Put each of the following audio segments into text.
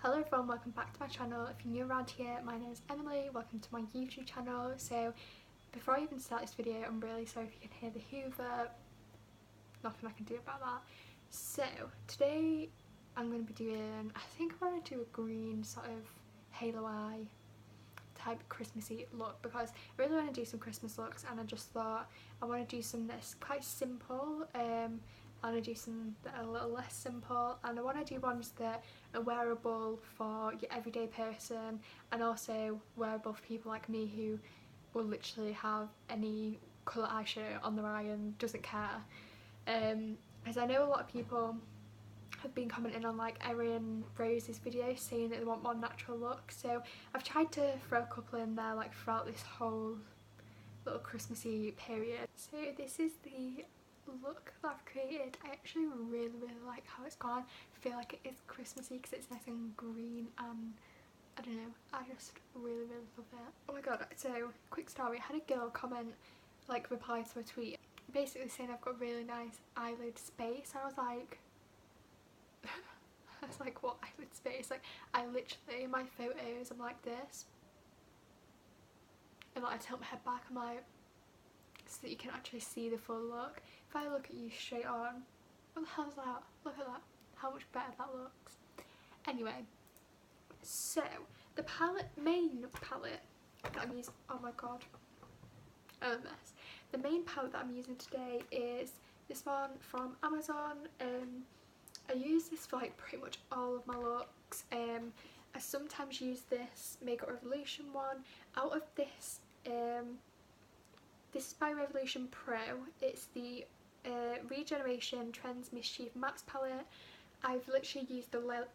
Hello everyone, welcome back to my channel. If you're new around here, my name is Emily, welcome to my YouTube channel. So before I even start this video, I'm really sorry if you can hear the hoover, nothing I can do about that. So today I'm going to be doing, I think I want to do a green sort of halo eye type Christmassy look because I really want to do some Christmas looks, and I just thought I want to do some that's quite simple. I want to do some that are a little less simple, and I want to do ones that are wearable for your everyday person and also wearable for people like me who will literally have any colour eyeshadow on their eye and doesn't care. As I know a lot of people have been commenting on like Erin Rose's video saying that they want more natural look, so I've tried to throw a couple in there like throughout this whole little Christmassy period. So this is the look that I've created. I actually really like how it's gone. I feel like it is Christmassy because it's nice and green, and I don't know, I just really love it. Oh my god, so quick story, I had a girl comment, like reply to a tweet basically saying I've got really nice eyelid space. I was like what eyelid space? Like I literally, in my photos I'm like this, and like I tilt my head back, I'm like, so that you can actually see the full look. If I look at you straight on, what the hell is that? Look at that, how much better that looks. Anyway, so the main palette that I'm using, oh my god, oh mess. The main palette that I'm using today is this one from Amazon. I use this for like pretty much all of my looks. I sometimes use this Makeup Revolution one. Out of this, this is by Revolution Pro. It's the Regeneration Trends Mischief Max palette. I've literally used the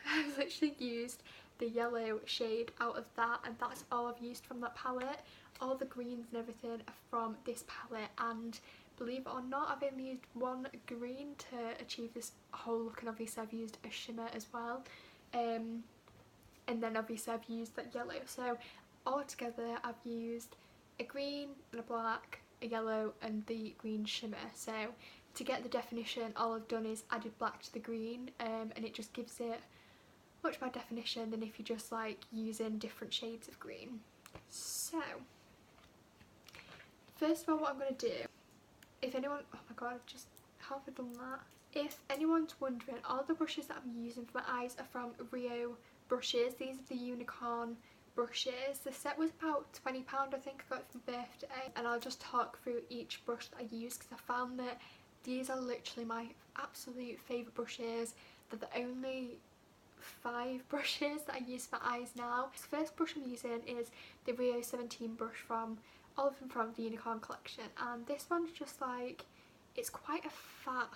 I've literally used the yellow shade out of that, and that's all I've used from that palette. All the greens and everything are from this palette, and believe it or not, I've only used one green to achieve this whole look, and obviously I've used a shimmer as well, and then obviously I've used that yellow. So altogether I've used a green and a black, a yellow and the green shimmer. So to get the definition, all I've done is added black to the green, and it just gives it much more definition than if you're just like using different shades of green. So first of all, what I'm going to do, if anyone, oh my god, just how have I done that? If anyone's wondering, all the brushes that I'm using for my eyes are from Rio brushes. These are the unicorn brushes. The set was about £20, I think. I got it for my birthday, and I'll just talk through each brush that I use because I found that these are literally my absolute favourite brushes. They're the only 5 brushes that I use for my eyes now. The first brush I'm using is the Rio 17 brush from all of them from the Unicorn collection, and this one's just like, it's quite a fat,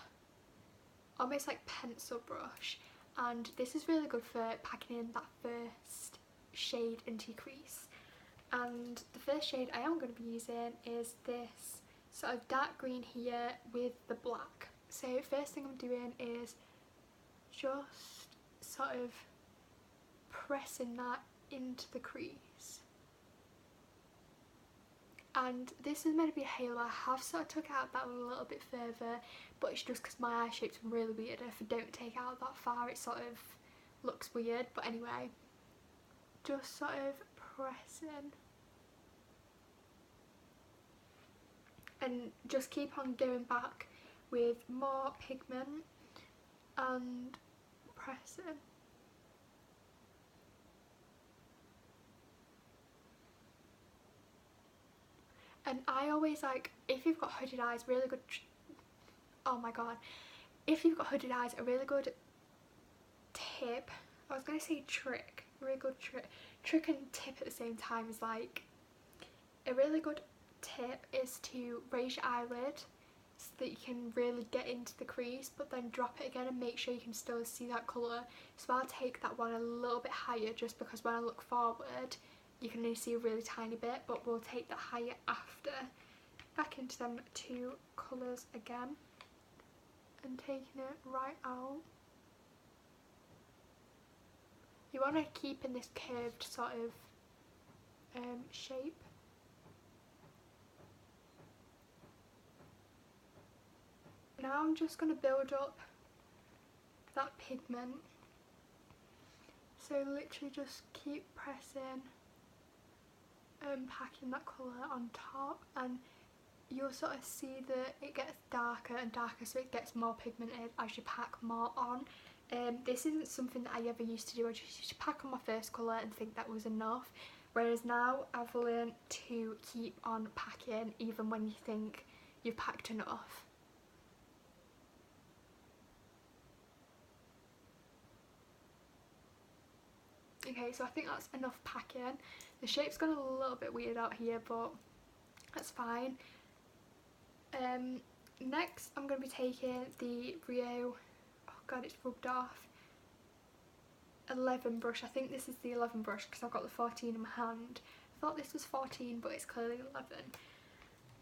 almost like pencil brush, and this is really good for packing in that first shade into your crease. And the first shade I am going to be using is this sort of dark green here with the black. So first thing I'm doing is just sort of pressing that into the crease. And this is meant to be a halo. I have sort of took out that one a little bit further, but it's just because my eye shape's really weird, and if I don't take out that far it sort of looks weird. But anyway, just sort of pressing and just keep on going back with more pigment and pressing. And I always like, if you've got hooded eyes, really good, oh my god, if you've got hooded eyes, a really good tip, I was going to say trick, a really good trick and tip at the same time is like, a really good tip is to raise your eyelid so that you can really get into the crease, but then drop it again and make sure you can still see that colour. So I'll take that one a little bit higher, just because when I look forward you can only see a really tiny bit, but we'll take that higher after. Back into them 2 colours again and taking it right out. You want to keep in this curved sort of shape. Now I'm just going to build up that pigment So literally just keep pressing packing that colour on top, and you'll sort of see that it gets darker and darker, so it gets more pigmented as you pack more on. This isn't something that I ever used to do. I just used to pack on my first colour and think that was enough, whereas now I've learned to keep on packing even when you think you've packed enough. Okay, so I think that's enough packing. The shape's gone a little bit weird out here, but that's fine. Next I'm going to be taking the Rio, oh god, it's rubbed off, 11 brush. I think this is the 11 brush because I've got the 14 in my hand. I thought this was 14, but it's clearly 11.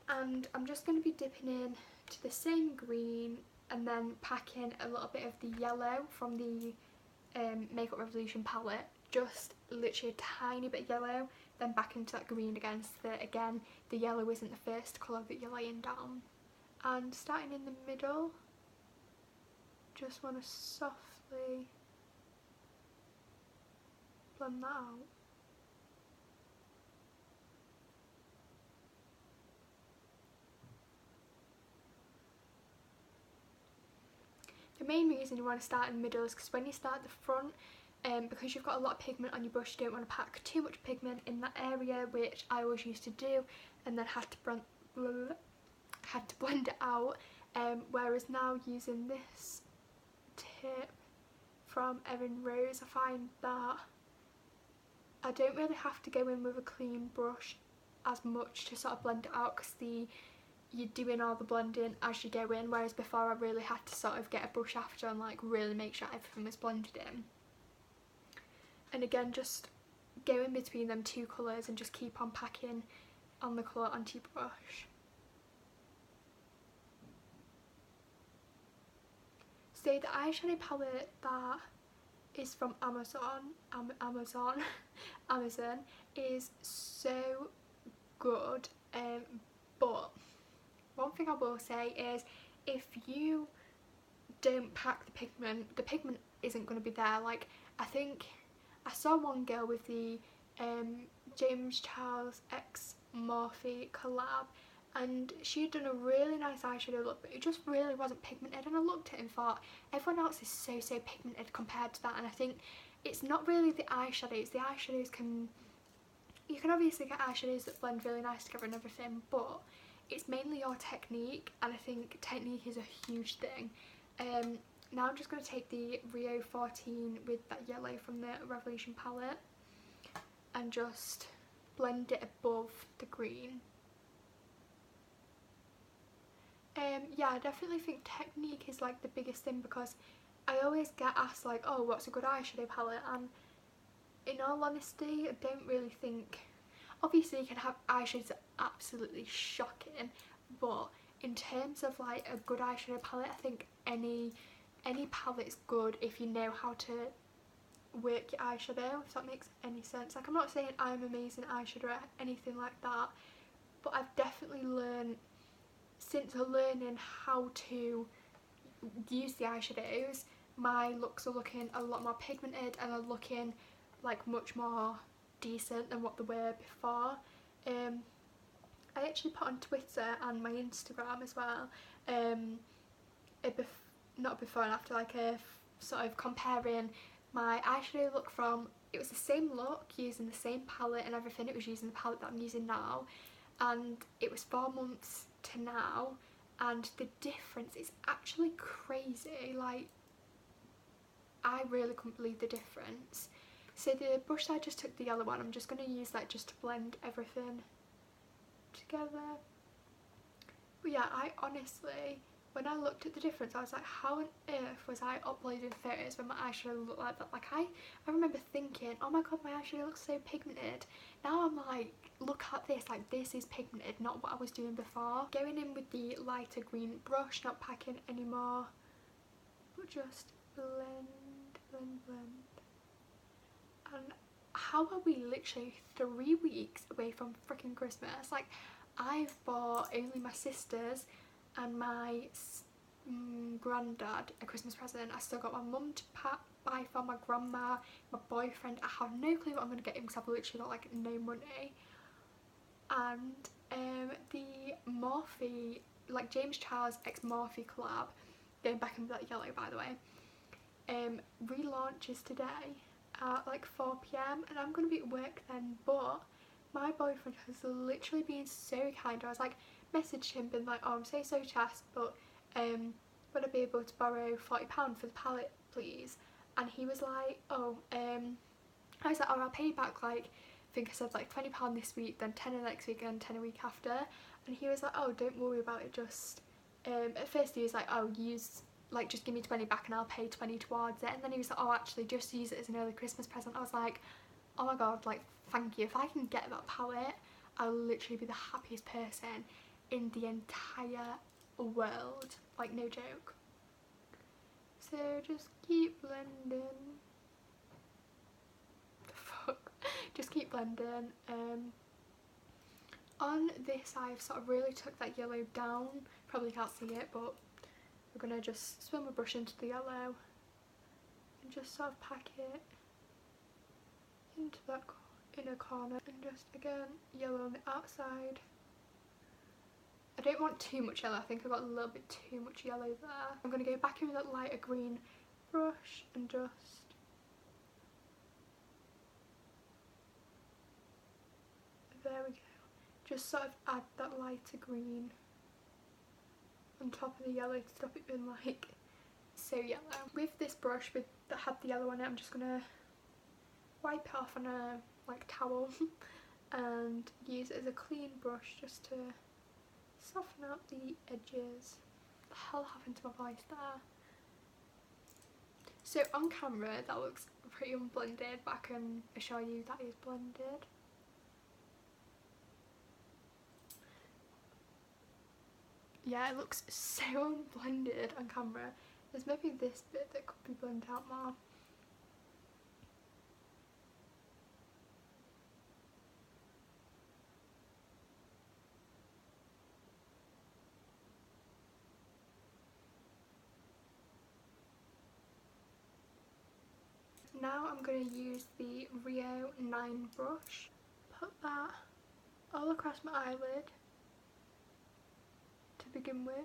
And I'm just going to be dipping in to the same green and then packing a little bit of the yellow from the Makeup Revolution palette, just literally a tiny bit of yellow, then back into that green again, so that again the yellow isn't the first colour that you're laying down. And starting in the middle, just want to softly blend that out. The main reason you want to start in the middle is because when you start at the front, because you've got a lot of pigment on your brush, you don't want to pack too much pigment in that area, which I always used to do, and then had to blend it out. Whereas now using this tip from Erin Rose, I find that I don't really have to go in with a clean brush as much to sort of blend it out, because you're doing all the blending as you go in, whereas before I really had to sort of get a brush after and like really make sure everything was blended in. And again, just go in between them two colours and just keep on packing on the colour onto your brush. So the eyeshadow palette that is from Amazon is so good, but one thing I will say is if you don't pack the pigment isn't going to be there. Like, I think I saw one girl with the James Charles X Morphe collab, and she had done a really nice eyeshadow look, but it just really wasn't pigmented, and I looked at it and thought everyone else is so pigmented compared to that. And I think it's not really the eyeshadows. The eyeshadows you can obviously get eyeshadows that blend really nice together and everything, but it's mainly your technique, and I think technique is a huge thing. Now I'm just going to take the Rio 14 with that yellow from the Revolution palette and just blend it above the green. Yeah, I definitely think technique is like the biggest thing, because I always get asked like, oh, what's a good eyeshadow palette, and in all honesty I don't really think, obviously you can have eyeshadows that are absolutely shocking, but in terms of like a good eyeshadow palette, I think any palette is good if you know how to work your eyeshadow, if that makes any sense. Like, I'm not saying I'm amazing eyeshadow or anything like that, but I've definitely learned, since learning how to use the eyeshadows, my looks are looking a lot more pigmented and are looking like much more decent than what they were before. I actually put on Twitter and my Instagram as well, not before and after, like a sort of comparing my eyeshadow look from, it was the same look using the same palette and everything, it was using the palette that I'm using now, and it was 4 months to now, and the difference is actually crazy. Like, I really couldn't believe the difference. So the brush that I just took, the yellow one, I'm just going to use that just to blend everything together. But yeah, I honestly, when I looked at the difference, I was like, how on earth was I uploading photos when my eyeshadow looked like that? Like, I remember thinking, oh my god, my eyeshadow looks so pigmented. Now I'm like, look at this, like, this is pigmented, not what I was doing before. Going in with the lighter green brush, not packing anymore, but just blend. And how are we literally 3 weeks away from freaking Christmas? Like, I've bought only my sisters and my granddad a Christmas present. I still got my mum to buy for my grandma, my boyfriend. I have no clue what I'm going to get him because I've literally got like no money. And the Morphe, like James Charles x Morphe collab, going back in that yellow by the way, relaunches today at like 4 p.m. and I'm going to be at work then, but my boyfriend has literally been so kind. I was like, messaged him, been like, oh I'm so chest, but would I be able to borrow £40 for the palette please? And he was like, oh I was like, oh I'll pay you back, like I think I said like £20 this week, then £10 next week and £10 a week after. And he was like, oh don't worry about it, just at first he was like, oh just give me 20 back and I'll pay 20 towards it. And then he was like, oh actually just use it as an early Christmas present. I was like, oh my god, like thank you. If I can get that palette, I'll literally be the happiest person in the entire world, like no joke. So just keep blending. The fuck? Just keep blending. On this I've sort of really took that yellow down, probably can't see it, but we're gonna just swim a brush into the yellow and just sort of pack it into that inner corner, and just again yellow on the outside. I don't want too much yellow, I think I've got a little bit too much yellow there. I'm going to go back in with that lighter green brush and just there we go, just sort of add that lighter green on top of the yellow to stop it being like so yellow. With this brush that had the yellow on it, I'm just going to wipe it off on a like towel and use it as a clean brush just to soften out the edges. What the hell happened to my voice there? So on camera that looks pretty unblended, but I can assure you that is blended. Yeah, it looks so unblended on camera. There's maybe this bit that could be blended out more. Now I'm going to use the Rio 9 brush, put that all across my eyelid to begin with.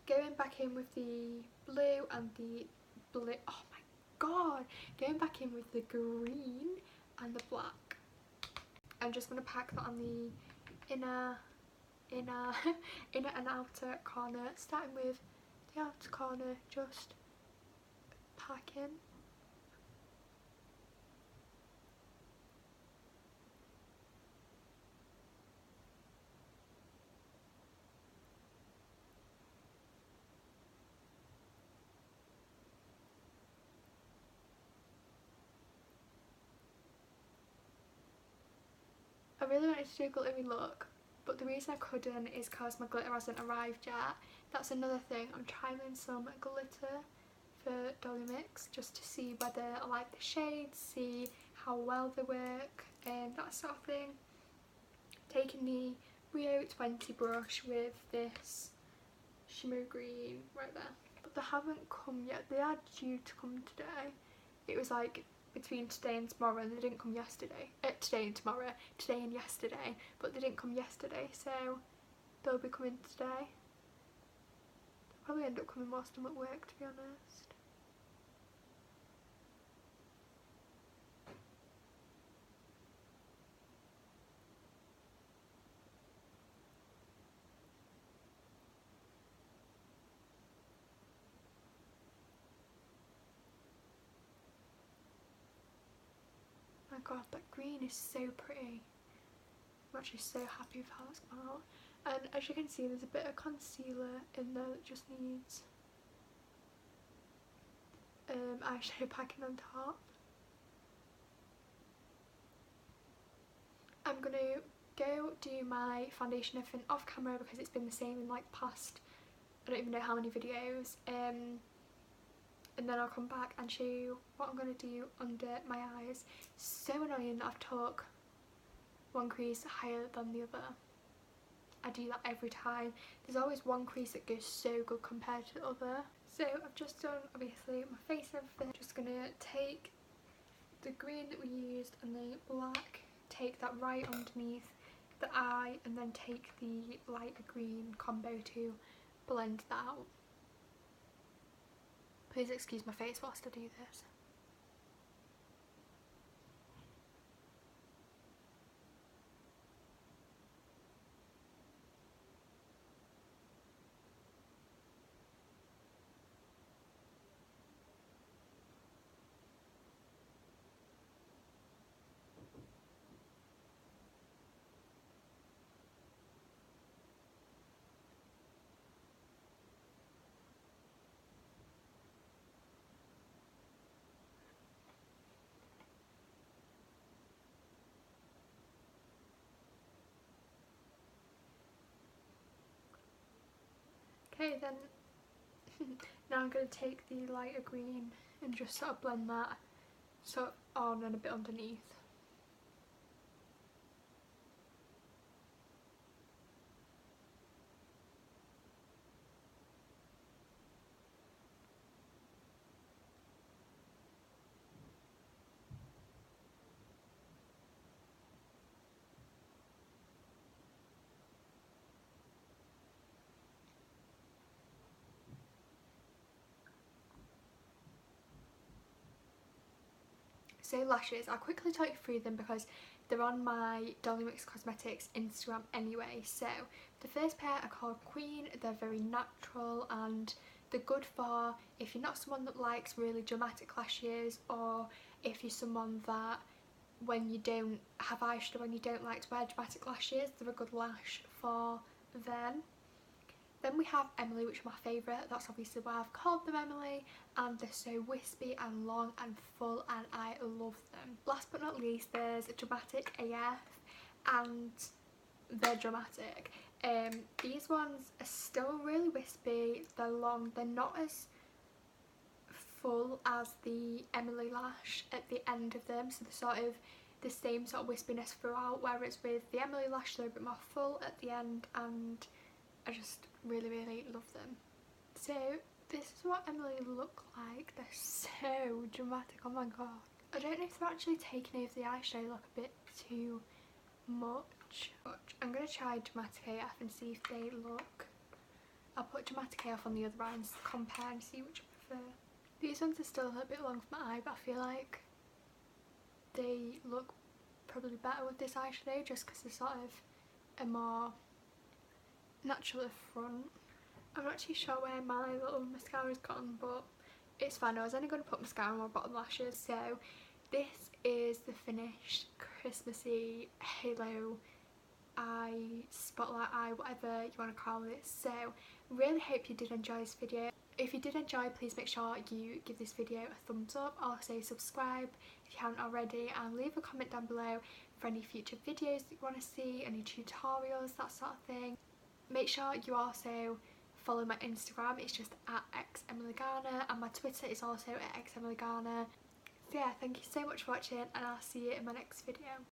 Going back in with the blue and the blue, oh my god, going back in with the green and the black. I'm just going to pack that on the inner and outer corner, starting with the outer corner, just packing. I really wanted to do a glittery look, but the reason I couldn't is because my glitter hasn't arrived yet. That's another thing. I'm trying some glitter for Dolly Mix just to see whether I like the shades, see how well they work and that sort of thing. Taking the Rio 20 brush with this shimmer green right there. But they haven't come yet. They are due to come today. It was like between today and tomorrow, and they didn't come yesterday. Today and tomorrow, today and yesterday, but they didn't come yesterday, so they'll be coming today. They'll probably end up coming whilst I'm at work, to be honest. My god, that green is so pretty. I'm actually so happy with how it's come out. And as you can see, there's a bit of concealer in there that just needs eyeshadow packing on top. I'm going to go do my foundation everything off camera because it's been the same in like past, I don't even know how many videos. and then I'll come back and show you what I'm going to do under my eyes. So annoying that I've took one crease higher than the other. I do that every time. There's always one crease that goes so good compared to the other. So I've just done obviously my face and everything. Just going to take the green that we used and the black, take that right underneath the eye, and then take the lighter green combo to blend that out. Please excuse my face whilst I do this. Okay, then now I'm going to take the lighter green and just sort of blend that sort of on and a bit underneath. So lashes, I'll quickly talk you through them because they're on my Dolly Mix Cosmetics Instagram anyway. So the first pair are called Queen. They're very natural and they're good for if you're not someone that likes really dramatic lashes, or if you're someone that when you don't have eyeshadow, when you don't like to wear dramatic lashes, they're a good lash for them. Then we have Emily, which are my favourite. That's obviously why I've called them Emily, and they're so wispy and long and full and I love them. Last but not least, there's Dramatic AF, and they're dramatic. These ones are still really wispy, they're long, they're not as full as the Emily lash at the end of them, so they're sort of the same sort of wispiness throughout, whereas with the Emily lash they're a bit more full at the end, and I just really love them. So this is what Emily look like. They're so dramatic, oh my god. I don't know if they're actually taking over the eyeshadow look a bit too much. I'm going to try Dramatic AF and see if they look. I'll put Dramatic AF on the other eye and compare and see which I prefer. These ones are still a little bit long for my eye, but I feel like they look probably better with this eyeshadow just because they're sort of a more natural front. I'm not too sure where my little mascara's gone, but it's fine. I was only going to put mascara on my bottom lashes. So this is the finished Christmassy halo eye, spotlight eye, whatever you want to call it. So really hope you did enjoy this video. If you did enjoy, please make sure you give this video a thumbs up. Also subscribe if you haven't already, and leave a comment down below for any future videos that you want to see, any tutorials, that sort of thing. Make sure you also follow my Instagram, it's just at xemilygarner, and my Twitter is also at xemilygarner. So yeah, thank you so much for watching, and I'll see you in my next video.